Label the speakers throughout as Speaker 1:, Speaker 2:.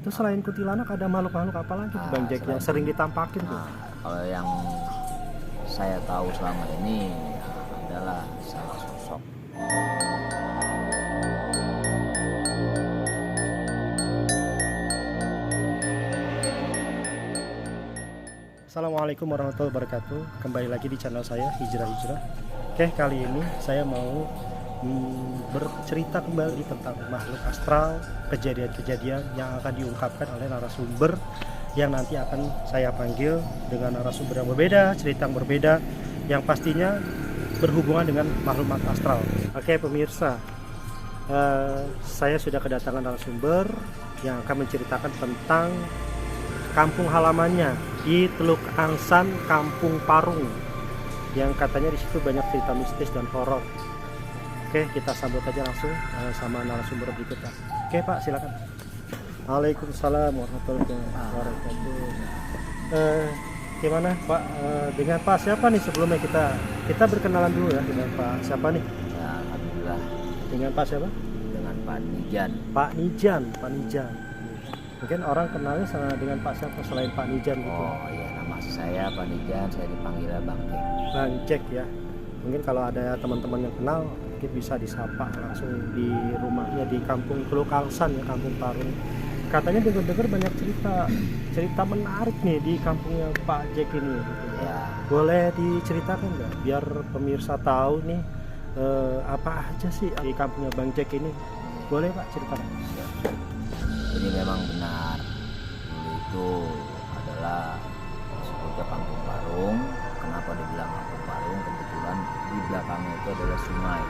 Speaker 1: Itu selain kuntilanak ada makhluk-makhluk apa lagi tuh Bang Jack yang sering ditampakin tuh?
Speaker 2: Kalau yang saya tahu selama ini adalah salah sosok.
Speaker 1: Assalamualaikum warahmatullahi wabarakatuh. Kembali lagi di channel saya Hijrah. Oke, kali ini saya mau bercerita kembali tentang makhluk astral, kejadian-kejadian yang akan diungkapkan oleh narasumber yang nanti akan saya panggil dengan narasumber yang berbeda, cerita yang berbeda, yang pastinya berhubungan dengan makhluk astral. Oke pemirsa, saya sudah kedatangan narasumber yang akan menceritakan tentang kampung halamannya di Teluk Angsan, Kampung Parung, yang katanya di situ banyak cerita mistis dan horor. Oke, kita sambut aja langsung sama narasumber berikutnya. Oke Pak, silakan. Waalaikumsalam warahmatullahi wabarakatuh. Gimana Pak? Dengan Pak siapa nih sebelumnya kita berkenalan dulu ya dengan Pak siapa nih?
Speaker 2: Ya, alhamdulillah.
Speaker 1: Dengan Pak siapa?
Speaker 2: Dengan Pak Nijan.
Speaker 1: Pak Nijan. Mungkin orang kenalnya sama dengan Pak siapa selain Pak Nijan gitu.
Speaker 2: Oh iya, nama saya Pak Nijan, saya dipanggilnya Bang Jack.
Speaker 1: Bang Jack ya. Mungkin kalau ada teman-teman yang kenal mungkin bisa disapa langsung di rumahnya di Kampung Teluk Angsan ya, Kampung Parung. Katanya dengar-dengar banyak cerita menarik nih di kampungnya Pak Jack ini gitu.
Speaker 2: Ya.
Speaker 1: Boleh diceritakan nggak biar pemirsa tahu nih apa aja sih di kampungnya Bang Jack ini? Boleh Pak ceritakan?
Speaker 2: Jadi memang benar, dulu itu adalah disebutnya Kampung Parung. Kenapa dibilang Kampung Parung? Kebetulan di belakangnya itu adalah sungai,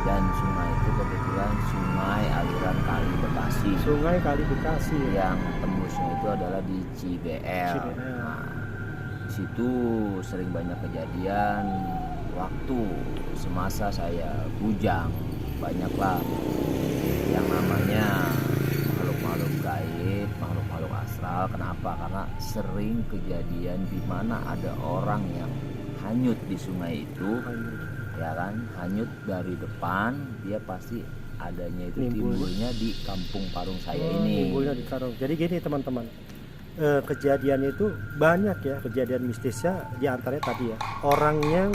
Speaker 2: dan sungai itu kebetulan sungai aliran Kali Bekasi.
Speaker 1: Sungai Kali Bekasi ya?
Speaker 2: Yang tembusnya itu adalah di Cibel. Nah, di situ sering banyak kejadian waktu semasa saya bujang, banyaklah yang namanya makhluk gaib, makhluk astral. Kenapa? Karena sering kejadian di mana ada orang yang hanyut di sungai itu, ya kan, hanyut dari depan, dia pasti adanya itu timbulnya di Kampung Parung saya ini.
Speaker 1: Timbulnya di Parung. Jadi gini teman-teman, kejadian itu banyak ya, kejadian mistisnya. Di antaranya tadi ya, orangnya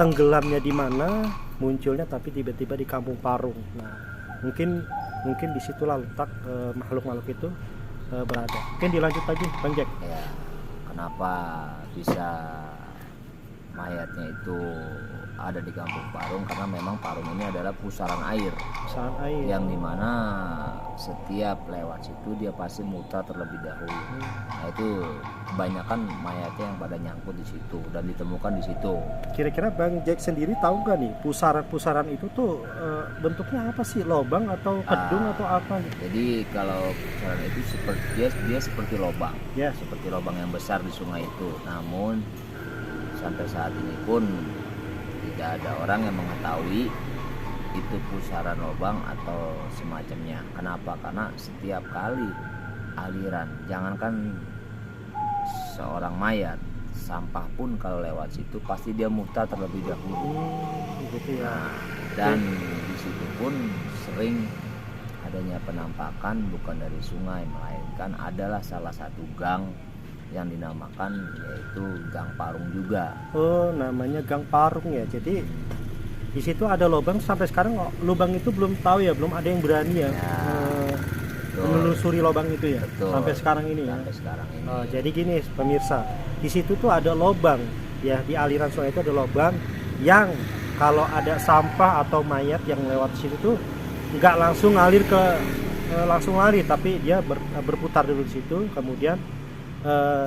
Speaker 1: tenggelamnya di mana, munculnya tapi tiba-tiba di Kampung Parung. Nah, mungkin disitulah letak makhluk-makhluk itu berada. Mungkin dilanjut lagi Bang Jack.
Speaker 2: Ya, kenapa bisa mayatnya itu ada di Kampung Parung? Karena memang Parung ini adalah pusaran air yang dimana setiap lewat situ dia pasti muter terlebih dahulu. Nah, itu kebanyakan mayatnya yang pada nyangkut di situ dan ditemukan di situ.
Speaker 1: Kira-kira Bang Jack sendiri tahu nggak nih pusaran-pusaran itu tuh bentuknya apa sih? Lobang atau kedung atau apa?
Speaker 2: Jadi kalau pusaran itu seperti dia seperti lobang,
Speaker 1: ya,
Speaker 2: seperti lobang yang besar di sungai itu. Namun sampai saat ini pun tidak ada orang yang mengetahui itu pusaran lobang atau semacamnya. Kenapa? Karena setiap kali aliran, jangankan seorang mayat, sampah pun kalau lewat situ pasti dia mutar terlebih dahulu.
Speaker 1: Gitu ya.
Speaker 2: Nah, dan di situ pun sering adanya penampakan bukan dari sungai, melainkan adalah salah satu gang yang dinamakan yaitu Gang Parung juga.
Speaker 1: Oh, namanya Gang Parung ya. Jadi di situ ada lubang, sampai sekarang lubang itu belum tahu ya, belum ada yang berani ya, menelusuri lubang itu ya.
Speaker 2: Betul.
Speaker 1: Sampai sekarang ini ya.
Speaker 2: Sampai sekarang ini.
Speaker 1: Jadi gini pemirsa, di situ tuh ada lubang ya, di aliran sungai itu ada lubang yang kalau ada sampah atau mayat yang lewat situ tuh nggak langsung ngalir langsung lari, tapi dia berputar dulu di situ, kemudian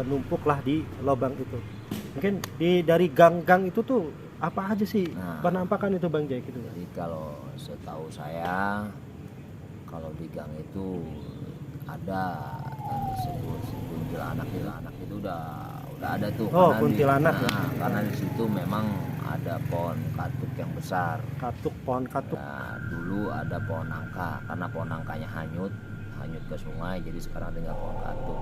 Speaker 1: numpuklah di lubang itu. Mungkin dari gang-gang itu tuh apa aja sih penampakan itu Bang Jack gitu?
Speaker 2: Jadi kalau setahu saya, kalau di gang itu ada yang disebut kuntilanak itu udah ada tuh.
Speaker 1: Oh, kuntilanak ya.
Speaker 2: Karena di situ memang ada pohon katuk yang besar.
Speaker 1: Pohon katuk.
Speaker 2: Nah, dulu ada pohon nangka, karena pohon nangkanya hanyut ke sungai, jadi sekarang tinggal pohon katuk.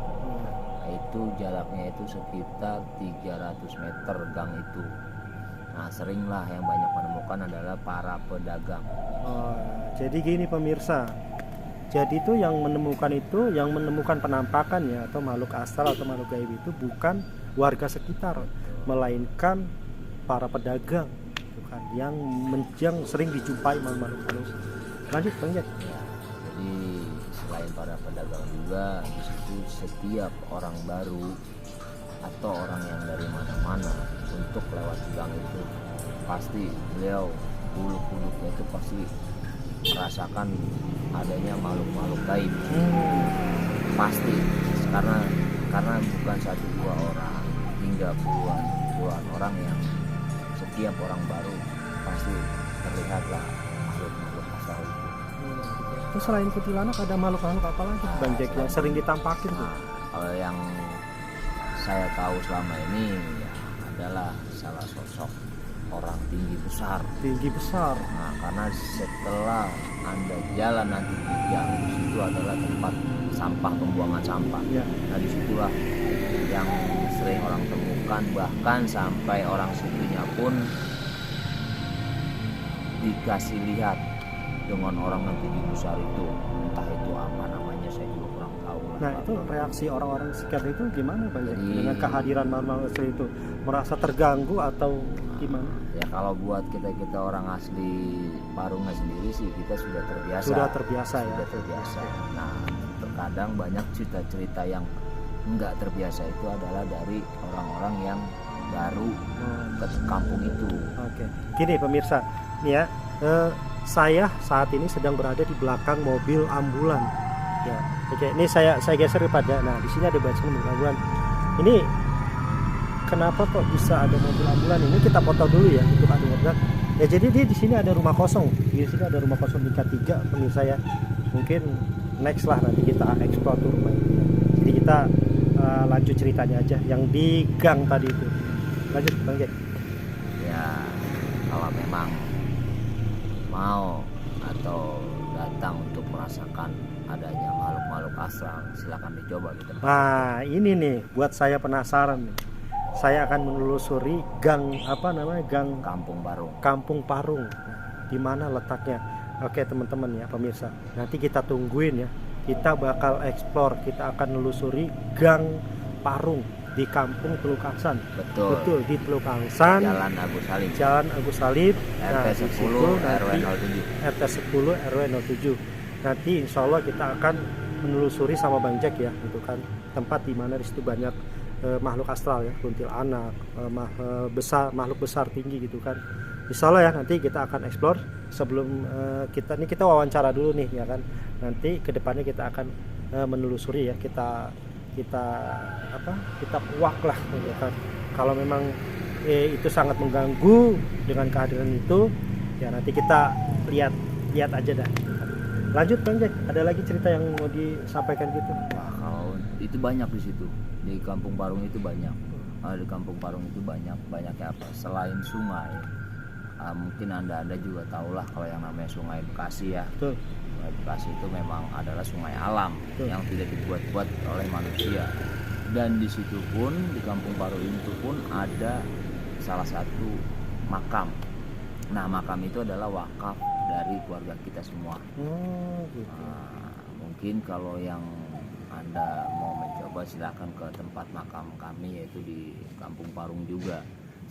Speaker 2: Nah, itu jaraknya itu sekitar 300 meter gang itu. Nah, seringlah yang banyak menemukan adalah para pedagang.
Speaker 1: Jadi gini pemirsa, Jadi itu yang menemukan penampakannya atau makhluk astral atau makhluk gaib itu bukan warga sekitar, melainkan para pedagang, gitu kan, yang sering dijumpai makhluk halus. Lanjut Bang Jack.
Speaker 2: Ya, jadi selain para pedagang juga di situ setiap orang baru atau orang yang dari mana-mana untuk lewat gang itu pasti beliau bulu-bulunya itu pasti merasakan adanya makhluk-makhluk gaib. Pasti karena bukan satu dua orang hingga puluhan orang yang setiap orang baru pasti terlihatlah makhluk-makhluk asal itu.
Speaker 1: Itu selain kuntilanak ada makhluk-makhluk apa lagi Bang Jack yang sering ditampakin tuh?
Speaker 2: Kalau yang saya tahu selama ini ya adalah salah sosok orang tinggi besar. Nah, karena setelah Anda jalan nanti di gang, di situ adalah tempat sampah, pembuangan sampah.
Speaker 1: Ya.
Speaker 2: Nah, disitulah yang sering orang temukan, bahkan sampai orang situnya pun dikasih lihat dengan orang yang tinggi besar itu. Entah itu apa namanya, saya juga kurang tahu.
Speaker 1: Nah, itu reaksi orang-orang sekitar itu gimana Bang Jack
Speaker 2: Jadi,
Speaker 1: dengan kehadiran makhluk asli itu? Merasa terganggu atau gimana?
Speaker 2: Ya kalau buat kita orang asli Parungnya sendiri sih kita sudah terbiasa.
Speaker 1: Sudah terbiasa ya.
Speaker 2: Sudah terbiasa. Nah, terkadang banyak cerita-cerita yang enggak terbiasa itu adalah dari orang-orang yang baru ke kampung itu.
Speaker 1: Oke. Gini pemirsa, nih ya, saya saat ini sedang berada di belakang mobil ambulan. Ya, oke. Ini saya geser pada. Nah, di sini ada bacaan mobil ambulan. Ini kenapa kok bisa ada mobil ambulan ini? Kita foto dulu ya untuk ada mobil. Ya, jadi di sini ada rumah kosong. Di sini ada rumah kosong tingkat 3 pemirsa ya. Mungkin next lah nanti kita explore tuh rumah itu. Jadi kita lanjut ceritanya aja yang di gang tadi itu. Lanjut Bang Jack.
Speaker 2: Ya, kalau memang mau atau datang untuk merasakan adanya makhluk-makhluk astral, silakan dicoba gitu.
Speaker 1: Nah, ini nih buat saya penasaran nih. Saya akan menelusuri gang gang Kampung Parung. Di mana letaknya? Oke teman-teman ya pemirsa. Nanti kita tungguin ya. Kita bakal explore, kita akan menelusuri gang Parung di Kampung Teluk Angsan. Betul, di Teluk Angsan. Jalan Agus Salim.
Speaker 2: RT 10 RW 07.
Speaker 1: RT 10 RW 07. Nanti insya Allah kita akan menelusuri sama Bang Jack ya, gitu kan, tempat di mana di situ banyak makhluk astral ya, kuntilanak, makhluk besar tinggi gitu kan. Insya Allah ya nanti kita akan explore. Sebelum kita wawancara dulu nih ya kan. Nanti kedepannya kita akan menelusuri ya, kita puak lah gitu kan. Kalau memang itu sangat mengganggu dengan kehadiran itu, ya nanti kita lihat aja dah. Lanjut Bang Jack, ada lagi cerita yang mau disampaikan gitu?
Speaker 2: Wah, kalau itu banyak di situ. Di Kampung Parung itu banyak. Di Kampung Parung itu banyak apa? Selain sungai, mungkin anda juga tahulah kalau yang namanya Sungai Bekasi ya.
Speaker 1: Betul.
Speaker 2: Sungai Bekasi itu memang adalah sungai alam. Betul. Yang tidak dibuat-buat oleh manusia. Dan di situ pun di Kampung Parung itu pun ada salah satu makam. Nah, makam itu adalah wakaf dari keluarga kita semua.
Speaker 1: Gitu.
Speaker 2: Mungkin kalau yang anda mau mencoba silakan ke tempat makam kami, yaitu di Kampung Parung juga.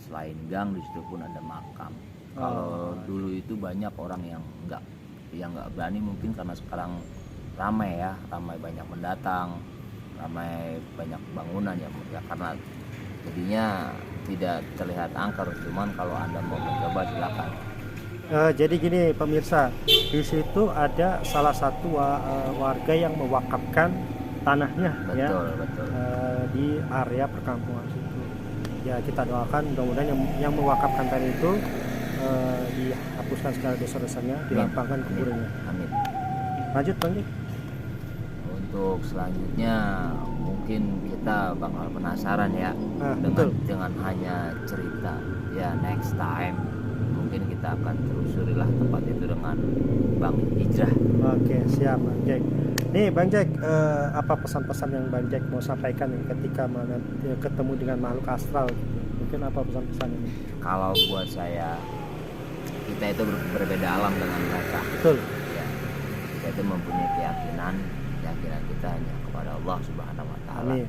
Speaker 2: Selain gang di situ pun ada makam. Kalau dulu itu banyak orang yang nggak berani, mungkin karena sekarang ramai banyak mendatang, ramai banyak bangunan ya karena jadinya tidak terlihat angker. Cuman kalau anda mau mencoba silakan.
Speaker 1: Jadi gini pemirsa, di situ ada salah satu warga yang mewakafkan tanahnya. Betul. Di area perkampungan situ. Ya kita doakan mudah-mudahan yang mewakafkan tanah itu dihapuskan segala dosa-dosanya, dilapangkan kuburannya. Amin. Lanjut Bang Jack.
Speaker 2: Untuk selanjutnya mungkin kita bakal penasaran ya dengan hanya cerita. Ya next time mungkin kita akan telusuri lah tempat itu dengan Bang Hijrah. Oke, siap Bang Jack.
Speaker 1: Nih Bang Jack, apa pesan-pesan yang Bang Jack mau sampaikan ketika ketemu dengan makhluk astral? Mungkin apa pesan-pesan ini?
Speaker 2: Kalau buat saya, kita itu berbeda alam dengan mereka.
Speaker 1: Betul.
Speaker 2: Ya. itu mempunyai keyakinan kita hanya kepada Allah Subhanahu wa taala.
Speaker 1: Amin.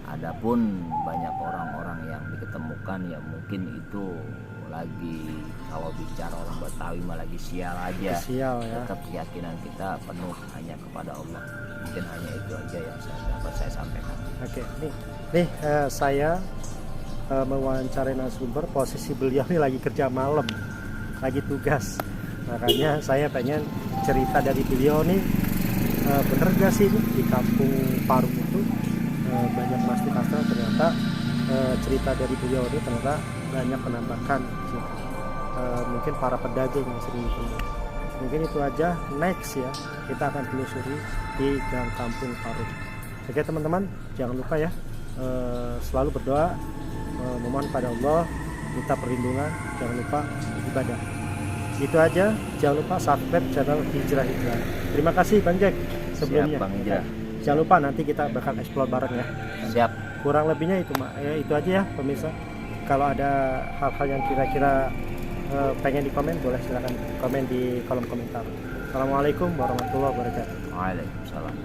Speaker 2: Adapun banyak orang-orang yang diketemukan ya mungkin itu lagi, kalau bicara orang Betawi mah lagi sial aja.
Speaker 1: Sial ya.
Speaker 2: Tetap keyakinan kita penuh hanya kepada Allah. Mungkin hanya itu aja yang dapat saya sampaikan.
Speaker 1: Oke, nih saya mewawancarai narasumber, posisi beliau ini lagi kerja malam, lagi tugas. Makanya saya pengen cerita dari beliau nih, bener gak sih di kampung Parung itu banyak makhluk astral. Ternyata cerita dari beliau ini ternyata banyak penampakan mungkin para pedagang yang sering ditemui. Mungkin itu aja, next ya kita akan telusuri di Gang Kampung Parung. Oke teman-teman, jangan lupa ya selalu berdoa, memohon pada Allah, minta perlindungan, jangan lupa ibadah. Itu aja, jangan lupa subscribe channel Hijrah. Terima kasih Bang Jack sebelumnya.
Speaker 2: Siap, Bang Hijrah.
Speaker 1: Jangan lupa nanti kita bakal explore bareng ya.
Speaker 2: Siap.
Speaker 1: Kurang lebihnya itu itu aja ya pemirsa. Kalau ada hal-hal yang kira-kira pengen dikomen, boleh silakan komen di kolom komentar. Assalamualaikum warahmatullahi wabarakatuh.
Speaker 2: Waalaikumsalam.